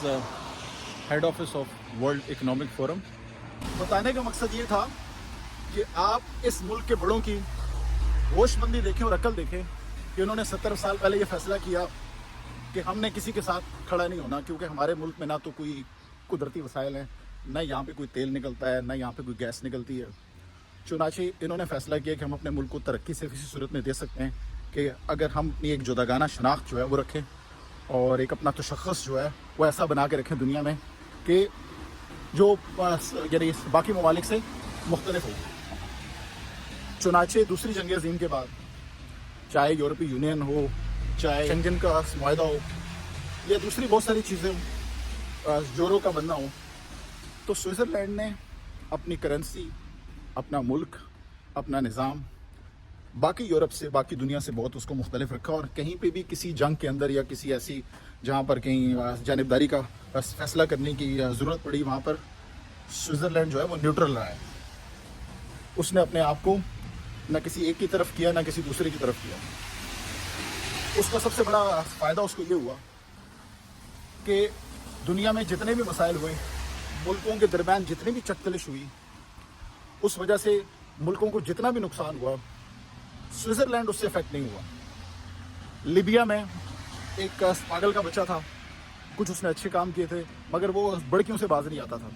Head office of world economic forum. बताने का मकसद ये था कि आप इस मुल्क के बड़ों की होशमंदी देखें और अकल देखें कि उन्होंने 70 साल पहले ये फैसला किया कि हमने किसी के साथ खड़ा नहीं होना, क्योंकि हमारे मुल्क में ना तो कोई कुदरती वसाइल हैं, न यहाँ पे कोई तेल निकलता है, न यहाँ पे कोई गैस निकलती है। चुनाचे इन्होंने फैसला किया कि हम अपने मुल्क को तरक्की से किसी सूरत में दे सकते हैं कि अगर हम अपनी एक जुदागाना शनाख्त जो है वो रखें और एक अपना तशख़्ख़ुस जो है वो ऐसा बना के रखें दुनिया में कि जो यानी बाकी ममालिक से मुख्तलिफ हो। चुनाचे दूसरी जंग अज़ीम के बाद चाहे यूरोपीय यूनियन हो, चाहे शेंगन का मुआहदा हो, या दूसरी बहुत सारी चीज़ें हो, जोरों का बनना हो, तो स्विट्ज़रलैंड ने अपनी करेंसी, अपना मुल्क, अपना निज़ाम बाकी यूरोप से, बाकी दुनिया से बहुत उसको मुख्तलिफ रखा। और कहीं पे भी किसी जंग के अंदर या किसी ऐसी जहाँ पर कहीं जानिबदारी का फैसला करने की ज़रूरत पड़ी, वहाँ पर स्विट्ज़रलैंड जो है वो न्यूट्रल रहा है। उसने अपने आप को न किसी एक की तरफ किया, न किसी दूसरे की तरफ किया। उसका सबसे बड़ा फ़ायदा उसको ये हुआ कि दुनिया में जितने भी मसाइल हुए, मुल्कों के दरमियान जितनी भी चकतलिश हुई, उस वजह से मुल्कों को जितना भी नुकसान हुआ, स्विट्ज़रलैंड उससे अफेक्ट नहीं हुआ। लीबिया में एक पागल का बच्चा था, कुछ उसने अच्छे काम किए थे, मगर वो बड़कियों से बाज नहीं आता था।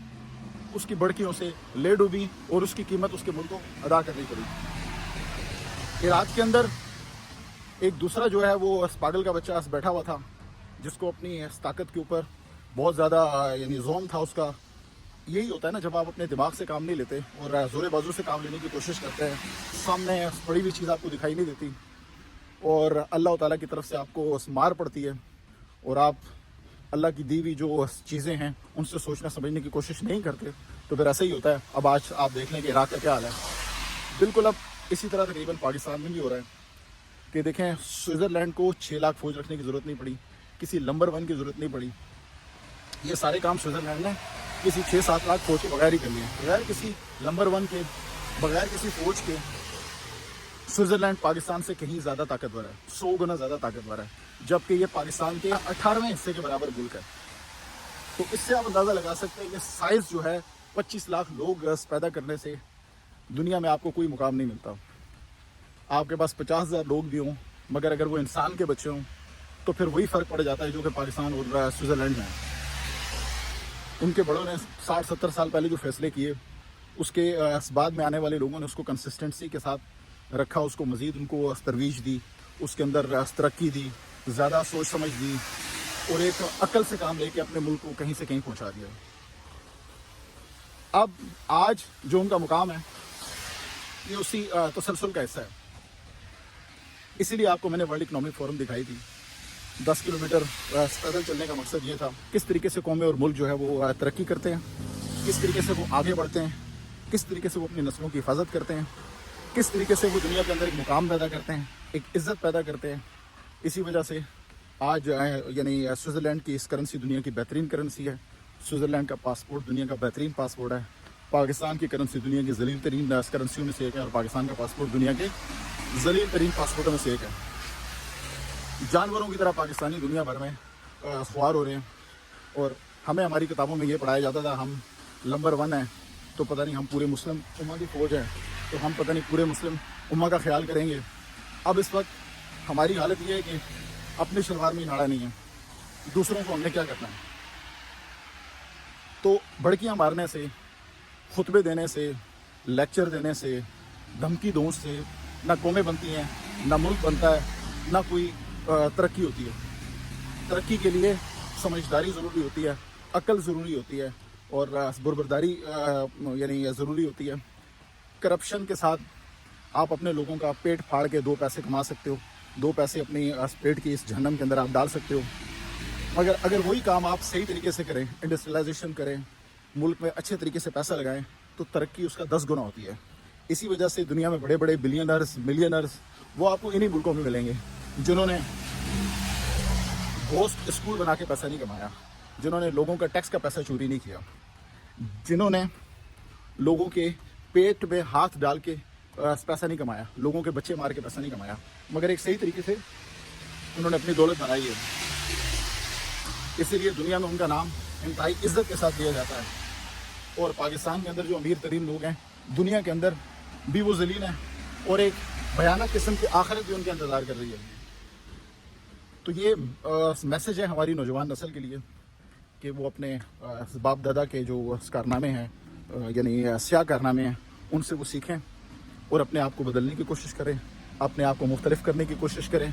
उसकी बड़कियों से ले डूबी और उसकी कीमत उसके मुल्क को अदा करनी पड़ी। इराक के अंदर एक दूसरा जो है वो पागल का बच्चा बैठा हुआ था, जिसको अपनी ताकत के ऊपर बहुत ज़्यादा यानी जोम था उसका। यही होता है ना, जब आप अपने दिमाग से काम नहीं लेते और ज़ोरे बाजू से काम लेने की कोशिश करते हैं, सामने बड़ी भी चीज़ आपको दिखाई नहीं देती और अल्लाह ताला की तरफ से आपको मार पड़ती है और आप अल्लाह की दी हुई जो चीज़ें हैं उनसे सोचना समझने की कोशिश नहीं करते, तो फिर ऐसा ही होता है। अब आज आप देख लें कि इराक का क्या हाल है। बिल्कुल अब इसी तरह तकरीबन पाकिस्तान में भी हो रहा है कि देखें, स्विट्ज़रलैंड को 6 लाख फौज रखने की ज़रूरत नहीं पड़ी, किसी नंबर 1 की ज़रूरत नहीं पड़ी। ये सारे काम स्विट्ज़रलैंड ने किसी 6-7 लाख फौज के बगैर ही कर लिए, बगैर किसी नंबर 1 के, बगैर किसी फौज के। स्विट्ज़रलैंड पाकिस्तान से कहीं ज़्यादा ताकतवर है, 100 गुना ज़्यादा ताकतवर है, जबकि ये पाकिस्तान के 18वें हिस्से के बराबर मुल्क है। तो इससे आप अंदाज़ा लगा सकते हैं कि साइज़ जो है, 25 लाख लोग पैदा करने से दुनिया में आपको कोई मुकाम नहीं मिलता। आपके पास 50,000 लोग भी हों, मगर अगर वो इंसान के बच्चे हों तो फिर वही फ़र्क पड़ जाता है जो कि पाकिस्तान और स्विट्ज़रलैंड में है। उनके बड़ों ने 60-70 साल पहले जो फैसले किए, उसके बाद में आने वाले लोगों ने उसको कंसिस्टेंसी के साथ रखा, उसको मज़ीद उनको तरवीज दी, उसके अंदर तरक्की दी, ज़्यादा सोच समझ दी और एक अक्ल से काम लेके अपने मुल्क को कहीं से कहीं पहुंचा दिया। अब आज जो उनका मुकाम है, ये उसी तसलसल का हिस्सा है। इसीलिए आपको मैंने वर्ल्ड इकोनॉमिक फोरम दिखाई थी। 10 किलोमीटर पैदल चलने का मकसद ये था, किस तरीके से कौमें और मुल्क जो है वो तरक्की करते हैं, किस तरीके से वो आगे बढ़ते हैं, किस तरीके से वो अपनी नस्लों की हिफाजत करते हैं, किस तरीके से वो दुनिया के अंदर एक मुकाम पैदा करते हैं, एक इज़्ज़त पैदा करते हैं। इसी वजह से आज यानी स्विट्ज़रलैंड की इस करेंसी दुनिया की बेहतरीन करेंसी है। स्विट्ज़रलैंड का पासपोर्ट दुनिया का बेहतरीन पासपोर्ट है। पाकिस्तान की करेंसी दुनिया की जलील तरीन करेंसियों में से एक है और पाकिस्तान का पासपोर्ट दुनिया के जलील तरीन पासपोर्टों में से एक है। जानवरों की तरह पाकिस्तानी दुनिया भर में ख्वार हो रहे हैं और हमें हमारी किताबों में ये पढ़ाया जाता था हम नंबर 1 हैं, तो पता नहीं हम पूरे मुस्लिम उम्मा की फ़ौज है, तो हम पता नहीं पूरे मुस्लिम उम्मा का ख्याल करेंगे। अब इस वक्त हमारी हालत ये है कि अपने शलवार में नाड़ा नहीं है, दूसरों को हमने क्या करना है। तो भड़कियाँ मारने से, खुतबे देने से, लेक्चर देने से, धमकी दोष से ना कौमें बनती हैं, ना मुल्क बनता है, ना कोई तरक्की होती है। तरक्की के लिए समझदारी ज़रूरी होती है, अक्ल ज़रूरी होती है और बुरबरदारी यानी ज़रूरी होती है। करप्शन के साथ आप अपने लोगों का पेट फाड़ के 2 पैसे कमा सकते हो, 2 पैसे अपनी पेट की इस जहन्नम के अंदर आप डाल सकते हो। मगर अगर वही काम आप सही तरीके से करें, इंडस्ट्रियलाइजेशन करें, मुल्क में अच्छे तरीके से पैसा लगाएं, तो तरक्की उसका 10 गुना होती है। इसी वजह से दुनिया में बड़े बड़े बिलियनर्स, मिलियनर्स वो आपको इन्हीं मुल्कों में मिलेंगे जिन्होंने घोस्ट स्कूल बना के पैसा नहीं कमाया, जिन्होंने लोगों का टैक्स का पैसा चोरी नहीं किया, जिन्होंने लोगों के पेट में हाथ डाल के पैसा नहीं कमाया, लोगों के बच्चे मार के पैसा नहीं कमाया, मगर एक सही तरीके से उन्होंने अपनी दौलत बनाई है। اسی لیے دنیا میں ان کا نام انتہائی عزت کے ساتھ لیا جاتا ہے، اور پاکستان کے اندر جو امیر ترین لوگ ہیں دنیا کے اندر بھی وہ ذلیل ہیں، اور ایک بھیانک قسم کی آخرت بھی ان کے انتظار کر رہی ہے۔ تو یہ میسج ہے ہماری نوجوان نسل کے لیے کہ وہ اپنے باپ دادا کے جو کارنامے ہیں، یعنی سیاہ کارنامے ہیں، ان سے وہ سیکھیں اور اپنے آپ کو بدلنے کی کوشش کریں، اپنے آپ کو مختلف کرنے کی کوشش کریں،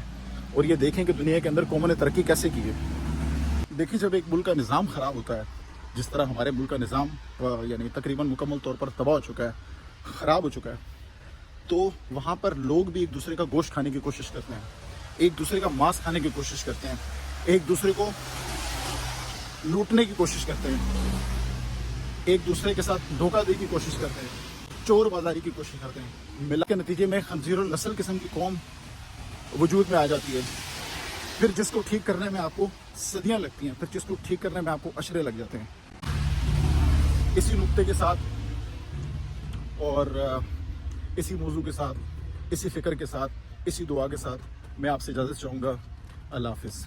اور یہ دیکھیں کہ دنیا کے اندر قوموں نے ترقی کیسے کی ہے۔ دیکھیں جب ایک ملک کا نظام خراب ہوتا ہے، جس طرح ہمارے ملک کا نظام یعنی تقریباً مکمل طور پر تباہ ہو چکا ہے، خراب ہو چکا ہے، تو وہاں پر لوگ بھی ایک دوسرے کا گوشت کھانے کی کوشش کرتے ہیں، ایک دوسرے کا ماंس کھانے کی کوشش کرتے ہیں، ایک دوسرے کو لوٹنے کی کوشش کرتے ہیں، ایک دوسرے کے ساتھ دھوکہ دے کی کوشش کرتے ہیں، چور بازاری کی کوشش کرتے ہیں۔ ملا کے نتیجے میں خنزیر النسل قسم کی قوم وجود میں آ جاتی ہے، پھر جس کو ٹھیک کرنے میں آپ کو صدیاں لگتی ہیں، پھر جس کو ٹھیک کرنے میں آپ کو اشرے لگ جاتے ہیں۔ اسی نقطے کے ساتھ اور اسی موضوع کے ساتھ، اسی فکر کے ساتھ، اسی دعا کے ساتھ میں آپ سے اجازت چاہوں گا۔ اللہ حافظ۔